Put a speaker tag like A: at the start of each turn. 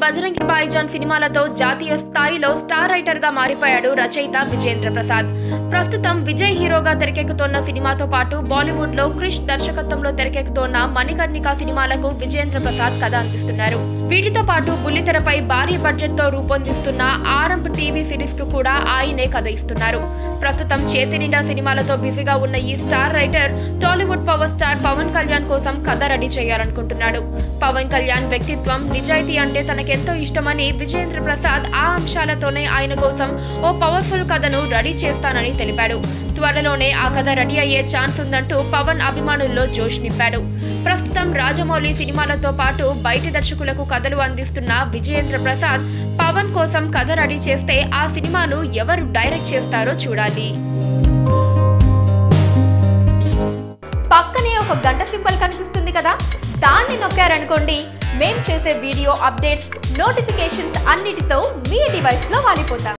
A: బజరంగి భాయిజాన్ సినిమాలతో జాతీయ స్థాయిలో స్టార్ రైటర్ గా మారిపోయాడు రచయిత విజేంద్ర ప్రసాద్. ప్రస్తుతం విజయ్ హీరోగా తెరకెక్కుతున్న సినిమాతో పాటు బాలీవుడ్ లో క్రిష్ దర్శకత్వంలో తెరకెక్కుతున్న మణికర్ణిక సినిమాలకు విజేంద్ర ప్రసాద్ కథ అందిస్తున్నారు. వీటితో పాటు బుల్లితెరపై భారీ బడ్జెట్ తో రూపొందిస్తున్న ఆరంభ్ టీవీ సిరీస్ కు కూడా ఆయనే కథ ఇస్తున్నారు. ప్రస్తుతం చేతి నిండా సినిమాలతో బిజీగా ఉన్న ఈ star writer Tollywood power star Pawan Kalyan కోసం కథ రెడీ చేయాలనుకుంటున్నాడు. పవన్ కళ్యాణ్ వ్యక్తిత్వం, నిజాయితీ అంటే తనకెంతో ఇష్టమని విజేంద్ర ప్రసాద్ ఆ అంశాలతోనే ఆయన కోసం ఓ పవర్ఫుల్ కథను రెడీ చేస్తానని తెలిపాడు. త్వరలోనే ఆ కథ రెడీ అయ్యే ఛాన్స్ ఉందంటూ పవన్ అభిమానుల్లో జోష్ నింపాడు. ప్రస్తుతం రాజమౌళి సినిమాలతో పాటు బయటి దర్శకులకు కథలు అందిస్తున్న విజేంద్ర ప్రసాద్ పవన్ కోసం కథ రెడీ చేస్తే ఆ సినిమాను ఎవరు డైరెక్ట్ చేస్తారో చూడాలి.
B: పక్కనే ఒక గంట సింబల్ కనిపిస్తుంది కదా, దాన్ని నొక్కారనుకోండి, మేం చేసే వీడియో అప్డేట్స్, నోటిఫికేషన్స్ అన్నిటితో మీ డివైస్లో వాలిపోతాం.